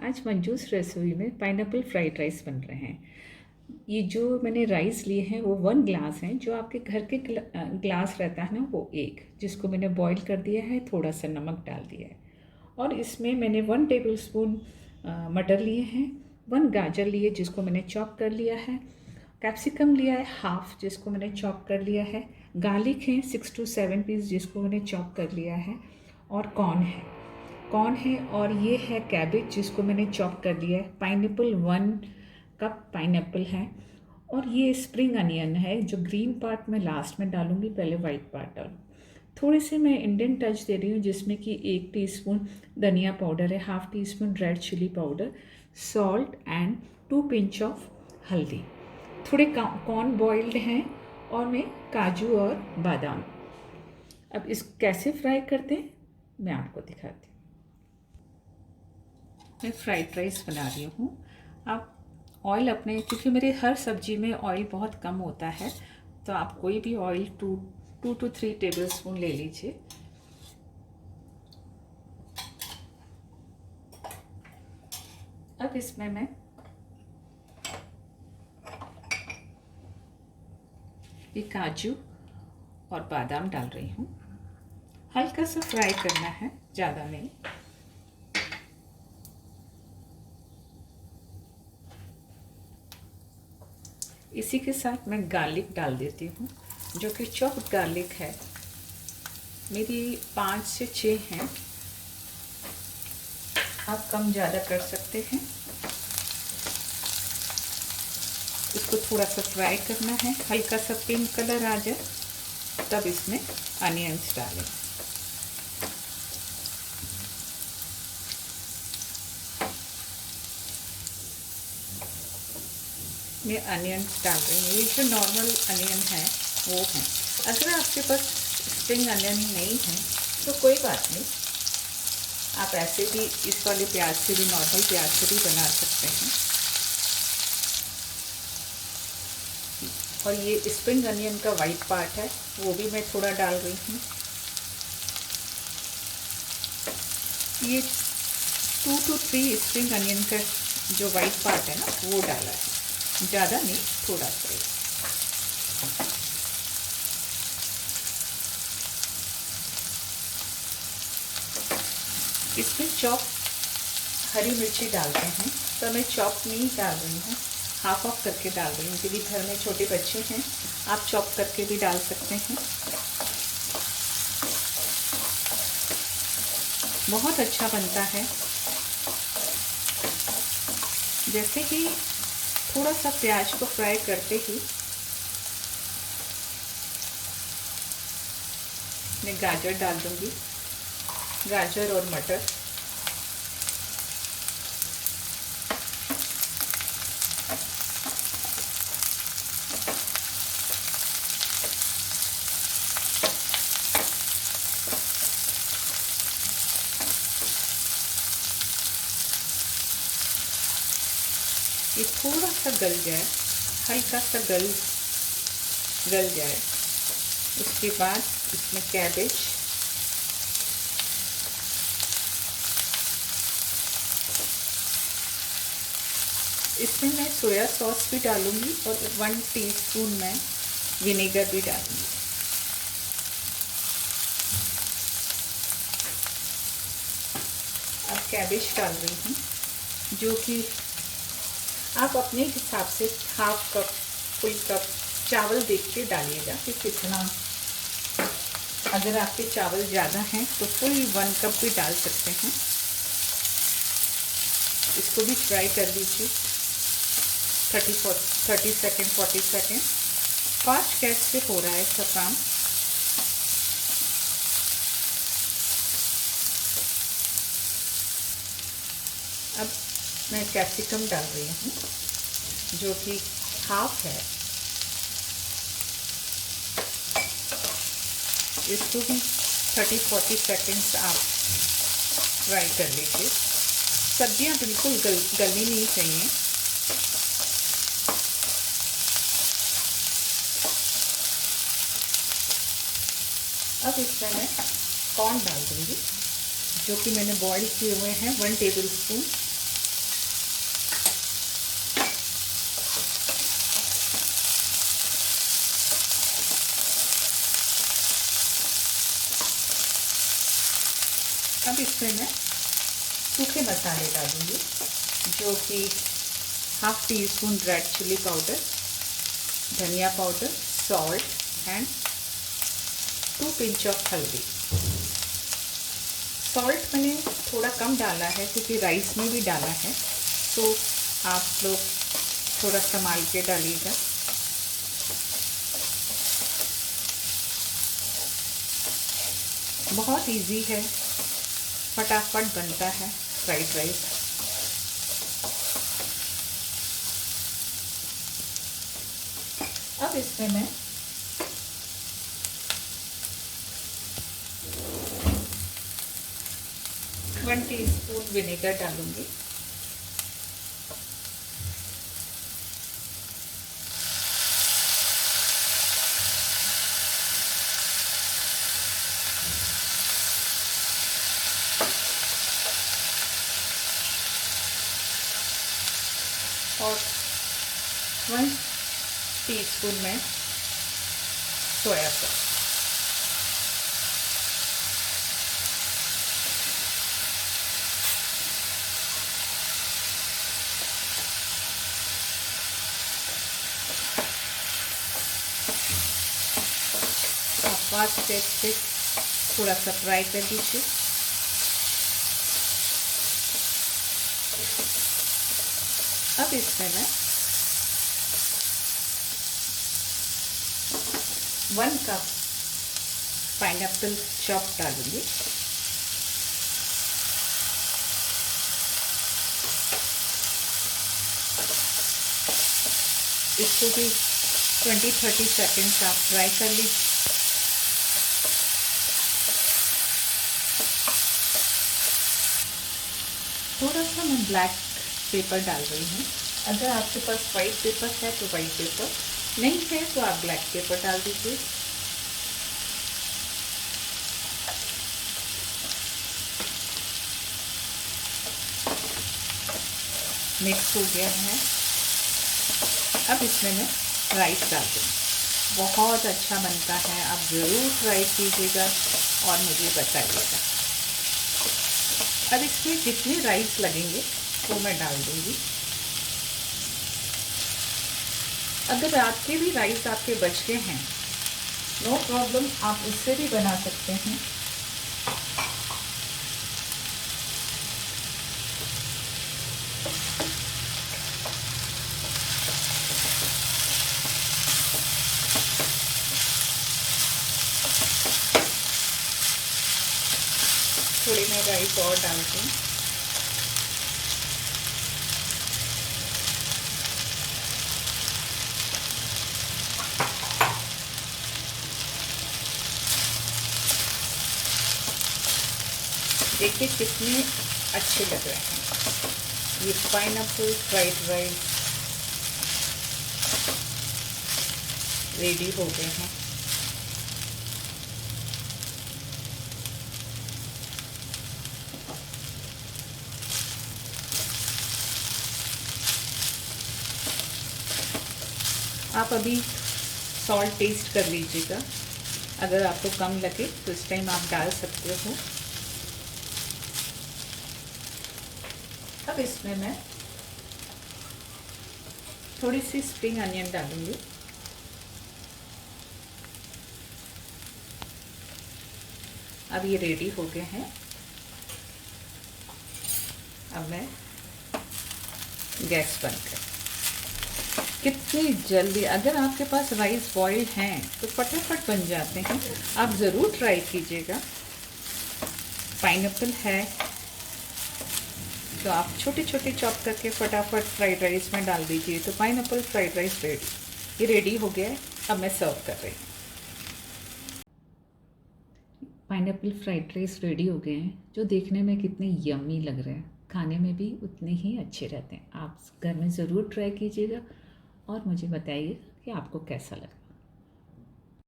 आज मंजूस रसोई में पाइनएप्पल फ्राइड राइस बन रहे हैं। ये जो मैंने राइस लिए हैं वो 1 ग्लास हैं। जो आपके घर के ग्लास रहता है ना वो एक, जिसको मैंने बॉईल कर दिया है, थोड़ा सा नमक डाल दिया है। और इसमें मैंने 1 टेबलस्पून मटर लिए हैं, 1 गाजर लिए जिसको मैंने चॉप कर लिया है, कैप्सिकम लिया है हाफ जिसको मैंने चॉप कर लिया है, गार्लिक हैं 6 to 7 पीस जिसको मैंने चॉप कर लिया है, और कॉर्न है और ये है कैबेज जिसको मैंने चॉप कर लिया है। पाइनएप्पल 1 कप पाइनएप्पल है, और ये स्प्रिंग अनियन है जो ग्रीन पार्ट में लास्ट में डालूंगी, पहले वाइट पार्ट डालूँ। थोड़े से मैं इंडियन टच दे रही हूँ जिसमें कि 1 टीस्पून धनिया पाउडर है, half tea spoon red chilli powder, salt and 2 pinch of हल्दी। थोड़े कॉर्न बॉइल्ड हैं और मैं काजू और बादाम। अब इस कैसे फ्राई करते हैं मैं आपको दिखाती हूँ। मैं फ्राइड राइस बना रही हूँ। आप ऑयल अपने, क्योंकि मेरे हर सब्जी में ऑयल बहुत कम होता है, तो आप कोई भी ऑयल 2 to 3 टेबलस्पून ले लीजिए। अब इसमें मैं ये काजू और बादाम डाल रही हूँ। हल्का सा फ्राई करना है, ज़्यादा नहीं। इसी के साथ मैं गार्लिक डाल देती हूँ, जो कि चॉप्ड गार्लिक है। मेरी 5 से 6 हैं, आप कम ज़्यादा कर सकते हैं। इसको थोड़ा सा फ्राई करना है, हल्का सा पिंक कलर आ जाए तब इसमें अनियंस डालें। मैं अनियंस डाल रही हूँ, ये जो नॉर्मल अनियन है वो है। अगर आपके पास स्प्रिंग अनियन नहीं है तो कोई बात नहीं, आप ऐसे भी इस वाले प्याज से भी, नॉर्मल प्याज से भी बना सकते हैं। और ये स्प्रिंग अनियन का वाइट पार्ट है, वो भी मैं थोड़ा डाल रही हूँ। ये 2 to 3 स्प्रिंग अनियन का जो वाइट पार्ट है ना वो डाला है, ज़्यादा नहीं, थोड़ा सा। इसमें चॉप हरी मिर्ची डालते हैं, तो मैं चॉप नहीं डाल रही हूँ, हाफ ऑफ करके डाल रही हूँ, क्योंकि घर में छोटे बच्चे हैं, आप चॉप करके भी डाल सकते हैं। बहुत अच्छा बनता है। जैसे कि थोड़ा सा प्याज को फ्राई करते ही मैं गाजर डाल दूँगी, गाजर और मटर। ये थोड़ा सा गल जाए, हल्का सा गल जाए, उसके बाद इसमें कैबेज, इसमें मैं सोया सॉस भी डालूंगी और 1 टीस्पून मैं विनेगर भी डालूंगी। अब कैबेज डाल रही हूँ, जो कि आप अपने हिसाब से हाफ कप, फुल कप चावल देख के डालिएगा कि कितना। अगर आपके चावल ज़्यादा हैं तो फुल 1 कप भी डाल सकते हैं। इसको भी फ्राई कर दीजिए 30 सेकेंड 40 सेकेंड। फास्ट गैस पे हो रहा है सब काम। अब मैं कैप्सिकम डाल रही हूँ, जो कि हाफ है। इसको भी 30-40 सेकेंड्स आप फ्राई कर लीजिए। सब्जियां बिल्कुल गलनी नहीं चाहिए। अब इसमें मैं कॉर्न डाल दूँगी, जो कि मैंने बॉईल किए हुए हैं 1 टेबलस्पून। इसमें मैं सूखे मसाले डालूँगी, जो कि 1/2 टीस्पून रेड चिली पाउडर, धनिया powder, salt and 2 pinch of हल्दी। सॉल्ट मैंने थोड़ा कम डाला है क्योंकि राइस में भी डाला है, तो आप लोग थोड़ा संभाल के डालिएगा। बहुत इजी है, फटाफट बनता है फ्राइड राइस। अब इसमें मैं वन टीस्पून विनेगर डालूंगी। और 1 टीस्पून में सोया सॉस। आप फास्ट गैस पे थोड़ा सा फ्राई कर दीजिए। अब इसमें मैं 1 कप पाइनएप्पल चॉप डालूंगी। इसको भी 20-30 सेकेंड्स आप फ्राई कर लीजिए। थोड़ा सा मैं ब्लैक पेपर डाल रही हूँ। अगर आपके पास वाइट पेपर है तो वाइट पेपर, नहीं है तो आप ब्लैक पेपर डाल दीजिए। मिक्स हो गया है। अब इसमें मैं राइस डाल दूँगी। बहुत अच्छा बनता है, आप ज़रूर ट्राई कीजिएगा और मुझे बताइएगा। अब इसमें जितने राइस लगेंगे वो मैं डाल दूँगी। अगर रात के भी राइस आपके बच गए हैं, नो प्रॉब्लम, आप उससे भी बना सकते हैं। थोड़ी मैं राइस और डालती हूँ। देखिए कितने अच्छे लग रहे हैं ये पाइनएप्पल फ्राइड राइस रेडी हो गए हैं। आप अभी सॉल्ट टेस्ट कर लीजिएगा, अगर आपको कम लगे तो इस टाइम आप डाल सकते हो। अब इसमें मैं थोड़ी सी स्प्रिंग अनियन डालूंगी। अब ये रेडी हो गए हैं। अब मैं गैस बंद कर। कितनी जल्दी, अगर आपके पास राइस बॉइल्ड हैं तो फटाफट बन जाते हैं। आप ज़रूर ट्राई कीजिएगा। पाइनएप्पल है तो आप छोटे छोटे चॉप करके फटाफट फ्राइड राइस में डाल दीजिए, तो पाइनएप्पल फ्राइड राइस रेडी। ये रेडी हो गया है। अब मैं सर्व कर रही हूँ। पाइनएप्पल फ्राइड राइस रेडी हो गए हैं, जो देखने में कितने यम्मी लग रहे हैं, खाने में भी उतने ही अच्छे रहते हैं। आप घर में ज़रूर ट्राई कीजिएगा और मुझे बताइए कि आपको कैसा लगता है।